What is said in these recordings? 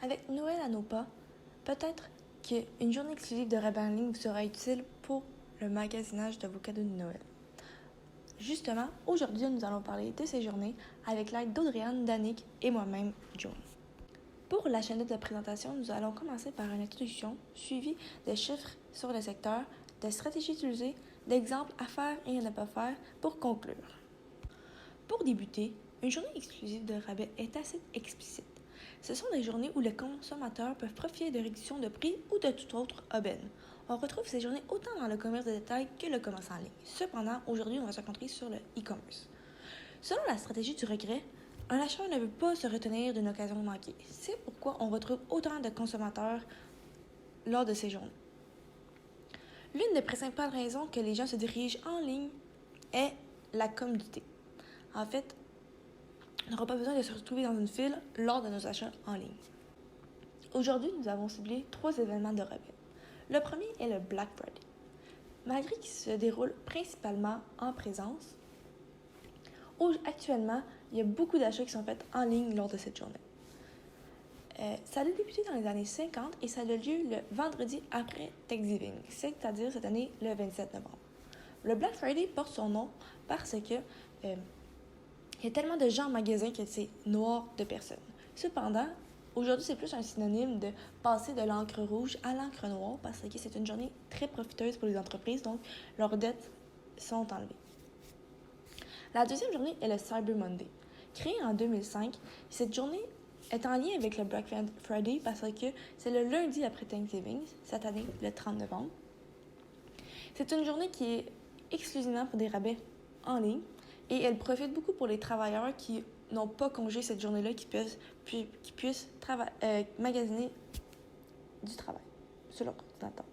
Avec Noël à nos pas, peut-être qu'une journée exclusive de rabais en ligne vous sera utile pour le magasinage de vos cadeaux de Noël. Justement, aujourd'hui, nous allons parler de ces journées avec l'aide d'Audriane, Danick et moi-même, Joan. Pour la chaîne de présentation, nous allons commencer par une introduction suivie de chiffres sur le secteur, de stratégies utilisées, d'exemples à faire et à ne pas faire pour conclure. Pour débuter, une journée exclusive de rabais est assez explicite. Ce sont des journées où les consommateurs peuvent profiter de réductions de prix ou de toute autre aubaine. On retrouve ces journées autant dans le commerce de détail que le commerce en ligne. Cependant, aujourd'hui, on va se concentrer sur le e-commerce. Selon la stratégie du regret, un acheteur ne veut pas se retenir d'une occasion manquée. C'est pourquoi on retrouve autant de consommateurs lors de ces journées. L'une des principales raisons que les gens se dirigent en ligne est la commodité. En fait, on n'aura pas besoin de se retrouver dans une file lors de nos achats en ligne. Aujourd'hui, nous avons ciblé 3 événements de rabais. Le premier est le Black Friday. Malgré qu'il se déroule principalement en présence, actuellement, il y a beaucoup d'achats qui sont faits en ligne lors de cette journée. Ça a débuté dans les années 50 et ça a lieu le vendredi après Thanksgiving, c'est-à-dire cette année le 27 novembre. Le Black Friday porte son nom parce que il y a tellement de gens en magasin que c'est noir de personnes. Cependant, aujourd'hui, c'est plus un synonyme de passer de l'encre rouge à l'encre noire parce que c'est une journée très profiteuse pour les entreprises, donc leurs dettes sont enlevées. La deuxième journée est le Cyber Monday. Créée en 2005, cette journée est en lien avec le Black Friday parce que c'est le lundi après Thanksgiving, cette année, le 30 novembre. C'est une journée qui est exclusivement pour des rabais en ligne et elle profite beaucoup pour les travailleurs qui n'ont pas congé cette journée-là, qui puissent magasiner du travail sur leur ordinateur.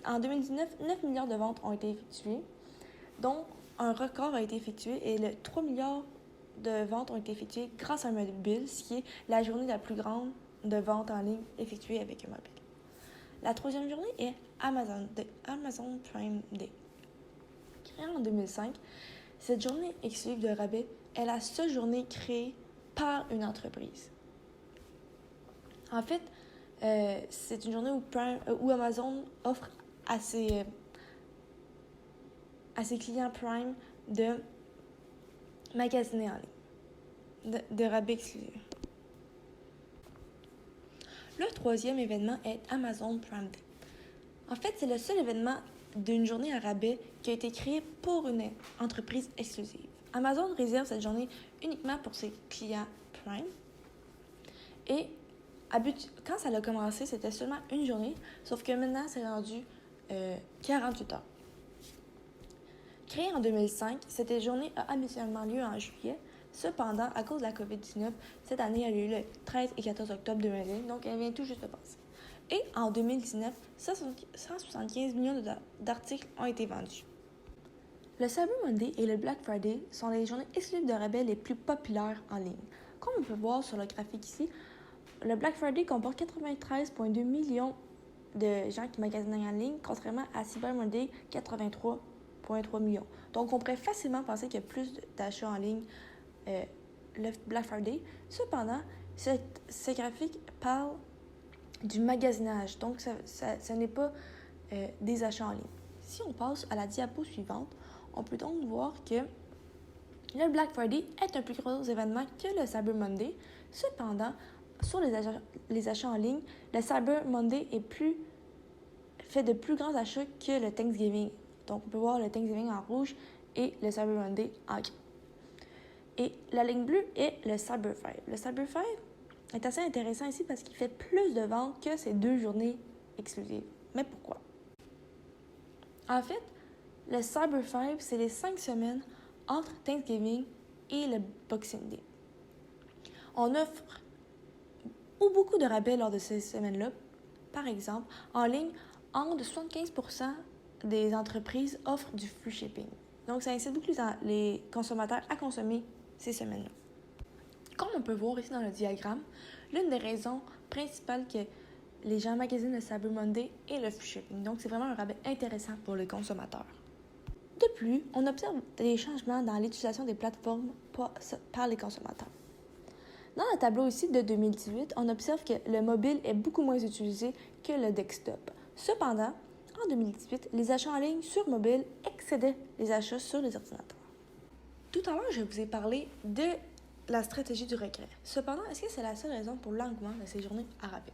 En 2019, 9 milliards de ventes ont été effectuées, dont un record a été effectué et 3 milliards de ventes ont été effectuées grâce à un mobile, ce qui est la journée la plus grande de ventes en ligne effectuée avec un mobile. La troisième journée est Amazon Prime Day. Créée en 2005, cette journée exclusive de rabais est la seule journée créée par une entreprise. En fait, c'est une journée où Amazon offre à ses clients Prime de magasiner en ligne, de rabais exclusifs. Le troisième événement est Amazon Prime Day. En fait, c'est le seul événement d'une journée à rabais qui a été créé pour une entreprise exclusive. Amazon réserve cette journée uniquement pour ses clients Prime. Et quand ça a commencé, c'était seulement une journée, sauf que maintenant, c'est rendu 48 heures. Créée en 2005, cette journée a habituellement lieu en juillet. Cependant, à cause de la COVID-19, cette année a eu lieu le 13 et 14 octobre 2020, donc elle vient tout juste de passer. Et en 2019, 175 millions d'articles ont été vendus. Le Cyber Monday et le Black Friday sont les journées exclusives de rabais les plus populaires en ligne. Comme on peut voir sur le graphique ici, le Black Friday comporte 93,2 millions de gens qui magasinent en ligne, contrairement à Cyber Monday, 83,3 millions. Donc, on pourrait facilement penser qu'il y a plus d'achats en ligne le Black Friday. Cependant, ce graphique parle du magasinage, donc ce n'est pas des achats en ligne. Si on passe à la diapo suivante, on peut donc voir que le Black Friday est un plus gros événement que le Cyber Monday. Cependant, sur les achats en ligne, le Cyber Monday fait de plus grands achats que le Thanksgiving. Donc, on peut voir le Thanksgiving en rouge et le Cyber Monday en gris. Et la ligne bleue est le Cyber 5. Le Cyber 5 est assez intéressant ici parce qu'il fait plus de ventes que ces 2 journées exclusives. Mais pourquoi? En fait, le Cyber 5, c'est les 5 semaines entre Thanksgiving et le Boxing Day. On offre beaucoup de rabais lors de ces semaines-là. Par exemple, en ligne, entre 75% des entreprises offrent du free shipping. Donc, ça incite beaucoup les consommateurs à consommer ces semaines-là. Comme on peut voir ici dans le diagramme, l'une des raisons principales que les gens magasinent le Cyber Monday est le free shipping. Donc, c'est vraiment un rabais intéressant pour les consommateurs. De plus, on observe des changements dans l'utilisation des plateformes par les consommateurs. Dans le tableau ici de 2018, on observe que le mobile est beaucoup moins utilisé que le desktop. Cependant, en 2018, les achats en ligne sur mobile excédaient les achats sur les ordinateurs. Tout à l'heure, je vous ai parlé de la stratégie du regret. Cependant, est-ce que c'est la seule raison pour l'engouement de ces journées à rabais?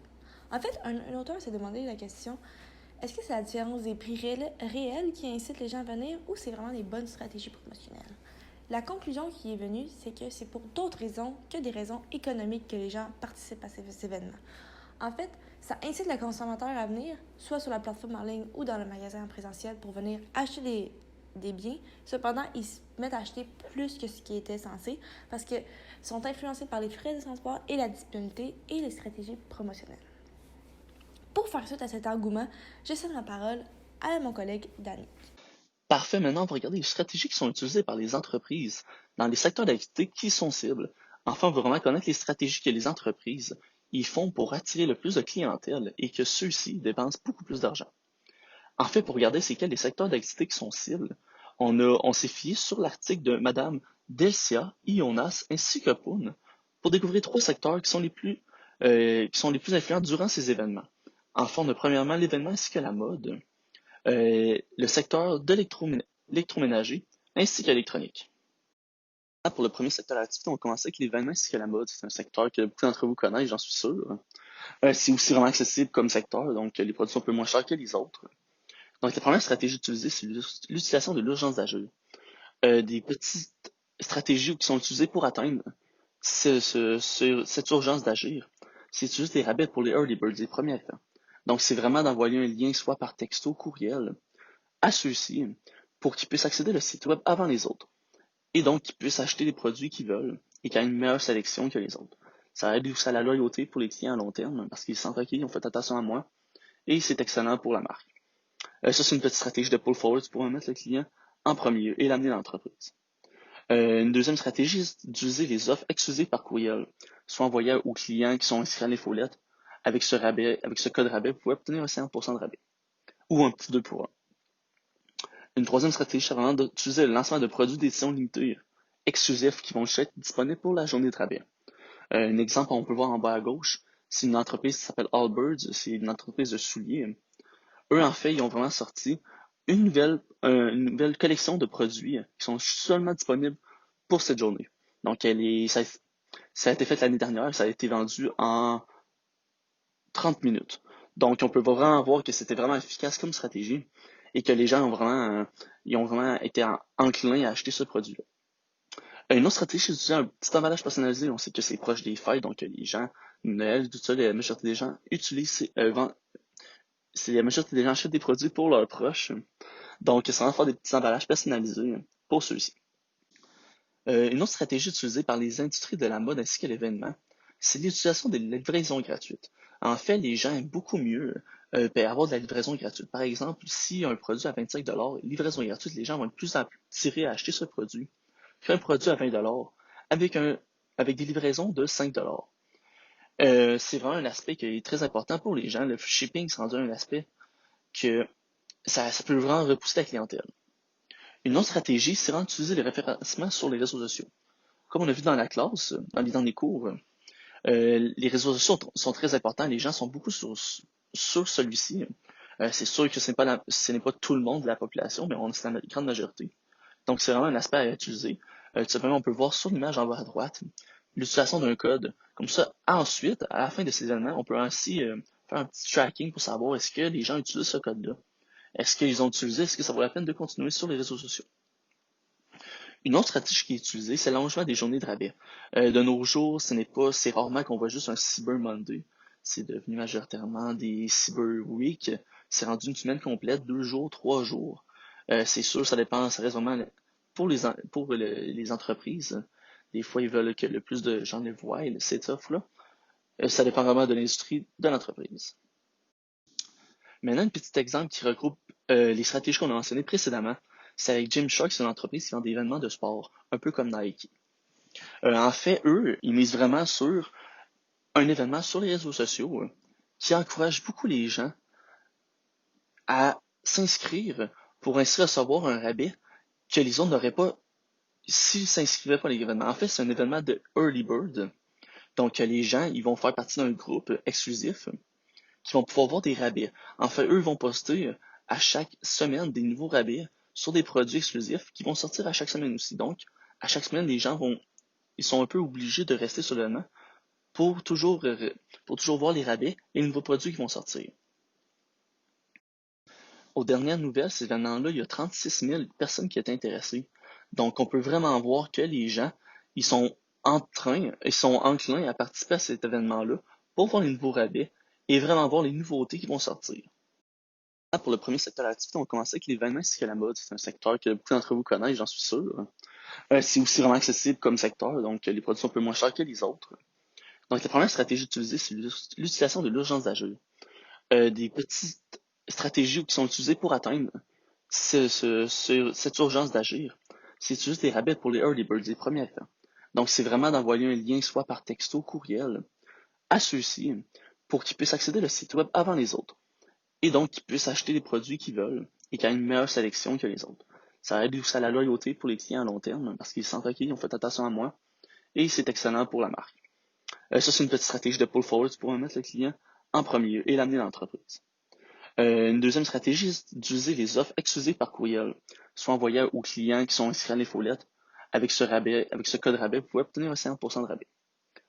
En fait, un auteur s'est demandé la question, est-ce que c'est la différence des prix réels qui incite les gens à venir ou c'est vraiment les bonnes stratégies promotionnelles? La conclusion qui est venue, c'est que c'est pour d'autres raisons que des raisons économiques que les gens participent à ces événements. En fait, ça incite le consommateur à venir, soit sur la plateforme en ligne ou dans le magasin en présentiel pour venir acheter des biens. Cependant, ils se mettent à acheter plus que ce qui était censé parce qu'ils sont influencés par les frais de transport et la disponibilité et les stratégies promotionnelles. Pour faire suite à cet engouement, je cède la parole à mon collègue Danny. Parfait, maintenant on va regarder les stratégies qui sont utilisées par les entreprises dans les secteurs d'activité qui sont cibles. Enfin, on va vraiment connaître les stratégies que les entreprises y font pour attirer le plus de clientèle et que ceux-ci dépensent beaucoup plus d'argent. En fait, pour regarder c'est quels les secteurs d'activité qui sont cibles, on s'est fié sur l'article de Madame Delcia, Ionas ainsi que Poon pour découvrir 3 secteurs qui sont les plus influents durant ces événements. Enfin, on a premièrement l'événement ainsi que la mode, le secteur de l'électroménager ainsi que l'électronique. Pour le premier secteur d'activité, on va commencer avec l'événement ainsi que la mode. C'est un secteur que beaucoup d'entre vous connaissent, j'en suis sûr. C'est aussi vraiment accessible comme secteur, donc les produits sont un peu moins chers que les autres. Donc la première stratégie utilisée, c'est l'utilisation de l'urgence d'agir. Des petites stratégies qui sont utilisées pour atteindre cette urgence d'agir. C'est utiliser des rabais pour les early birds, les premiers temps. Donc c'est vraiment d'envoyer un lien soit par texto, courriel, à ceux-ci pour qu'ils puissent accéder au site web avant les autres. Et donc qu'ils puissent acheter les produits qu'ils veulent et qu'ils aient une meilleure sélection que les autres. Ça aide aussi à la loyauté pour les clients à long terme parce qu'ils se sentent OK, ils ont fait attention à moi et c'est excellent pour la marque. Ça, c'est une petite stratégie de pull forward pour mettre le client en premier et l'amener dans l'entreprise. Une deuxième stratégie, c'est d'utiliser les offres exclusives par courriel, soit envoyées aux clients qui sont inscrits à l'infolette. Avec ce code rabais, vous pouvez obtenir un 50% de rabais ou un petit 2 pour 1. Une troisième stratégie, c'est vraiment d'utiliser le lancement de produits d'édition limitée exclusifs qui vont être disponibles pour la journée de rabais. Un exemple, on peut voir en bas à gauche, c'est une entreprise qui s'appelle Allbirds, c'est une entreprise de souliers. Eux, en fait, ils ont vraiment sorti une nouvelle collection de produits qui sont seulement disponibles pour cette journée. Donc, ça a été fait l'année dernière, ça a été vendu en 30 minutes. Donc, on peut vraiment voir que c'était vraiment efficace comme stratégie et que les gens ont vraiment été enclins à acheter ce produit-là. Une autre stratégie, c'est d'utiliser un petit emballage personnalisé. On sait que c'est proche des fêtes, donc les gens, Noël, tout ça, la majorité des gens utilisent, la majorité des gens achètent des produits pour leurs proches. Donc, c'est vraiment faire des petits emballages personnalisés pour ceux-ci. Une autre stratégie utilisée par les industries de la mode ainsi que l'événement, c'est l'utilisation des livraisons gratuites. En fait, les gens aiment beaucoup mieux avoir de la livraison gratuite. Par exemple, si un produit à 25 livraison gratuite, les gens vont être plus attirés à acheter ce produit qu'un produit à 20 avec des livraisons de 5 c'est vraiment un aspect qui est très important pour les gens. Le shipping, c'est rendu un aspect que ça peut vraiment repousser la clientèle. Une autre stratégie, c'est d'utiliser les référencements sur les réseaux sociaux. Comme on a vu dans la classe, dans les derniers cours, les réseaux sociaux sont très importants. Les gens sont beaucoup sur celui-ci. C'est sûr que ce n'est pas tout le monde de la population, mais c'est la grande majorité. Donc, c'est vraiment un aspect à utiliser. Tout simplement, on peut voir sur l'image en bas à droite l'utilisation d'un code. Comme ça, ensuite, à la fin de ces événements, on peut ainsi faire un petit tracking pour savoir est-ce que les gens utilisent ce code-là. Est-ce qu'ils ont utilisé? Est-ce que ça vaut la peine de continuer sur les réseaux sociaux? Une autre stratégie qui est utilisée, c'est l'allongement des journées de rabais. De nos jours, c'est rarement qu'on voit juste un Cyber Monday. C'est devenu majoritairement des Cyber Week. C'est rendu une semaine complète, 2 jours, 3 jours. C'est sûr, ça dépend, ça reste vraiment pour les entreprises. Des fois, ils veulent que le plus de gens les voient, cette offre-là. Ça dépend vraiment de l'industrie de l'entreprise. Maintenant, un petit exemple qui regroupe les stratégies qu'on a mentionnées précédemment. C'est avec Gymshark, c'est une entreprise qui vend des événements de sport, un peu comme Nike. En fait, eux, ils misent vraiment sur un événement sur les réseaux sociaux qui encourage beaucoup les gens à s'inscrire pour ainsi recevoir un rabais que les autres n'auraient pas s'ils ne s'inscrivaient pas à l'événement. En fait, c'est un événement de Early Bird Donc, les gens, ils vont faire partie d'un groupe exclusif qui vont pouvoir voir des rabais. En fait, eux vont poster à chaque semaine des nouveaux rabais sur des produits exclusifs qui vont sortir à chaque semaine aussi. Donc, à chaque semaine, les gens ils sont un peu obligés de rester sur le l'événement pour pour toujours voir les rabais et les nouveaux produits qui vont sortir. Aux dernières nouvelles, cet événement-là, il y a 36 000 personnes qui étaient intéressées. Donc, on peut vraiment voir que les gens, ils sont enclins à participer à cet événement-là pour voir les nouveaux rabais et vraiment voir les nouveautés qui vont sortir. Pour le premier secteur d'activité, on va commencer avec l'événement ainsi que la mode. C'est un secteur que beaucoup d'entre vous connaissent, j'en suis sûr. C'est aussi vraiment accessible comme secteur, donc les produits sont un peu moins chers que les autres. Donc, la première stratégie utilisée, c'est l'utilisation de l'urgence d'agir. Des petites stratégies qui sont utilisées pour atteindre cette urgence d'agir. C'est utiliser des rabais pour les early birds, les premiers temps. Donc, c'est vraiment d'envoyer un lien soit par texto, courriel, à ceux-ci pour qu'ils puissent accéder au site web avant les autres. Et donc, qu'ils puissent acheter les produits qu'ils veulent et qu'ils aient une meilleure sélection que les autres. Ça aide aussi à la loyauté pour les clients à long terme parce qu'ils sentent qu'ils ont fait attention à moi et c'est excellent pour la marque. Ça, c'est une petite stratégie de pull forward pour mettre le client en premier lieu et l'amener dans l'entreprise. Une deuxième stratégie, c'est d'utiliser les offres exclusives par courriel, soit envoyées aux clients qui sont inscrits à l'infolette. Avec ce code rabais, vous pouvez obtenir un 50% de rabais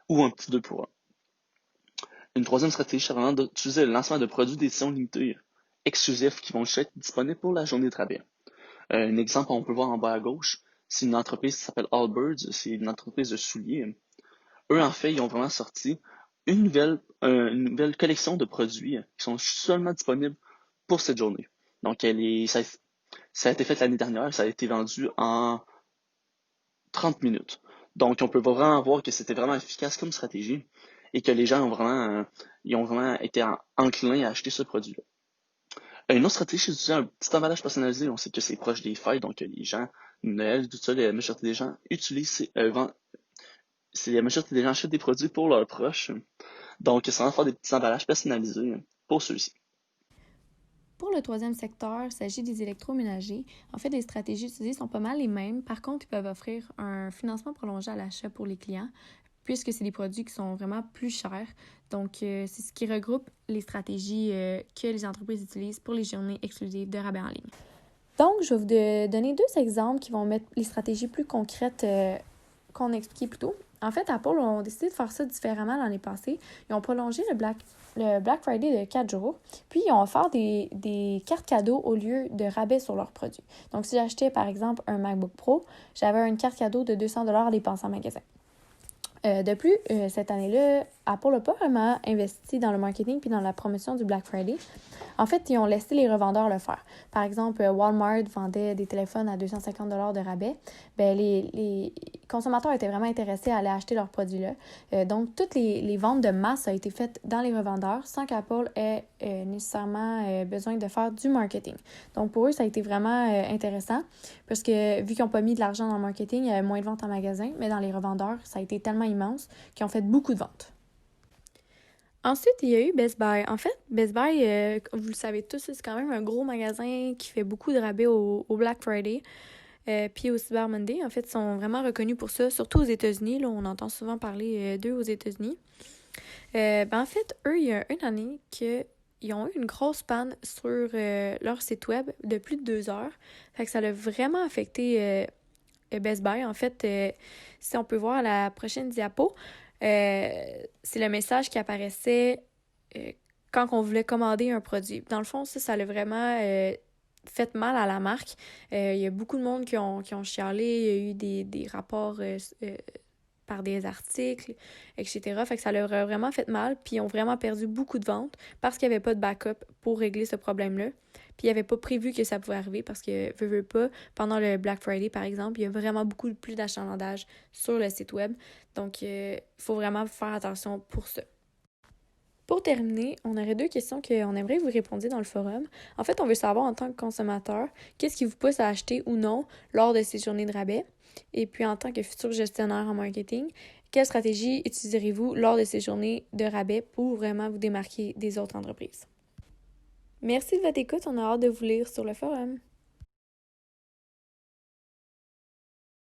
ou un petit 2 pour 1. Une troisième stratégie, c'est vraiment d'utiliser le lancement de produits d'édition limitée exclusifs qui vont être disponibles pour la journée de rabais. Un exemple, on peut voir en bas à gauche, c'est une entreprise qui s'appelle Allbirds, c'est une entreprise de souliers. Eux, en fait, ils ont vraiment sorti une nouvelle collection de produits qui sont seulement disponibles pour cette journée. Donc, ça a été fait l'année dernière, ça a été vendu en 30 minutes. Donc, on peut vraiment voir que c'était vraiment efficace comme stratégie et que les gens ont vraiment été enclins à acheter ce produit-là. Une autre stratégie, c'est d'utiliser un petit emballage personnalisé. On sait que c'est proche des fêtes, donc les gens, Noël, tout ça, la majorité des gens utilisent, la majorité des gens achètent des produits pour leurs proches. Donc, c'est vraiment faire des petits emballages personnalisés pour ceux-ci. Pour le troisième secteur, il s'agit des électroménagers. En fait, les stratégies utilisées sont pas mal les mêmes. Par contre, ils peuvent offrir un financement prolongé à l'achat pour les clients, puisque c'est des produits qui sont vraiment plus chers. Donc, c'est ce qui regroupe les stratégies que les entreprises utilisent pour les journées exclusives de rabais en ligne. Donc, je vais vous donner 2 exemples qui vont mettre les stratégies plus concrètes qu'on a expliquées plus tôt. En fait, Apple ont décidé de faire ça différemment l'année passée. Ils ont prolongé le Black Friday de 4 jours, puis ils ont offert des cartes cadeaux au lieu de rabais sur leurs produits. Donc, si j'achetais, par exemple, un MacBook Pro, j'avais une carte cadeau de 200 $ dépensée en magasin. De plus, cette année-là, Apple n'a pas vraiment investi dans le marketing puis dans la promotion du Black Friday. En fait, ils ont laissé les revendeurs le faire. Par exemple, Walmart vendait des téléphones à 250 $ de rabais. Les consommateurs étaient vraiment intéressés à aller acheter leurs produits-là. Donc, toutes les ventes de masse ont été faites dans les revendeurs sans qu'Apple ait nécessairement besoin de faire du marketing. Donc, pour eux, ça a été vraiment intéressant parce que vu qu'ils n'ont pas mis de l'argent dans le marketing, il y avait moins de ventes en magasin, mais dans les revendeurs, ça a été tellement immense qu'ils ont fait beaucoup de ventes. Ensuite, il y a eu Best Buy. En fait, Best Buy, vous le savez tous, c'est quand même un gros magasin qui fait beaucoup de rabais au Black Friday puis au Cyber Monday. En fait, ils sont vraiment reconnus pour ça, surtout aux États-Unis. Là, on entend souvent parler d'eux aux États-Unis. En fait, eux, il y a une année qu'ils ont eu une grosse panne sur leur site web de plus de 2 heures. Fait que ça a vraiment affecté Best Buy. En fait, si on peut voir la prochaine diapo, c'est le message qui apparaissait quand on voulait commander un produit. Dans le fond, ça a vraiment fait mal à la marque. Il y a beaucoup de monde qui ont chialé. Il y a eu des rapports par des articles, etc. Fait que ça leur a vraiment fait mal. Puis ils ont vraiment perdu beaucoup de ventes parce qu'il n'y avait pas de backup pour régler ce problème-là. Puis ils n'avaient pas prévu que ça pouvait arriver parce que, veux pas, pendant le Black Friday, par exemple, il y a vraiment beaucoup plus d'achalandage sur le site web. Donc, il faut vraiment faire attention pour ça. Pour terminer, on aurait 2 questions qu'on aimerait que vous répondiez dans le forum. En fait, on veut savoir en tant que consommateur, qu'est-ce qui vous pousse à acheter ou non lors de ces journées de rabais? Et puis, en tant que futur gestionnaire en marketing, quelle stratégie utiliserez-vous lors de ces journées de rabais pour vraiment vous démarquer des autres entreprises? Merci de votre écoute, on a hâte de vous lire sur le forum.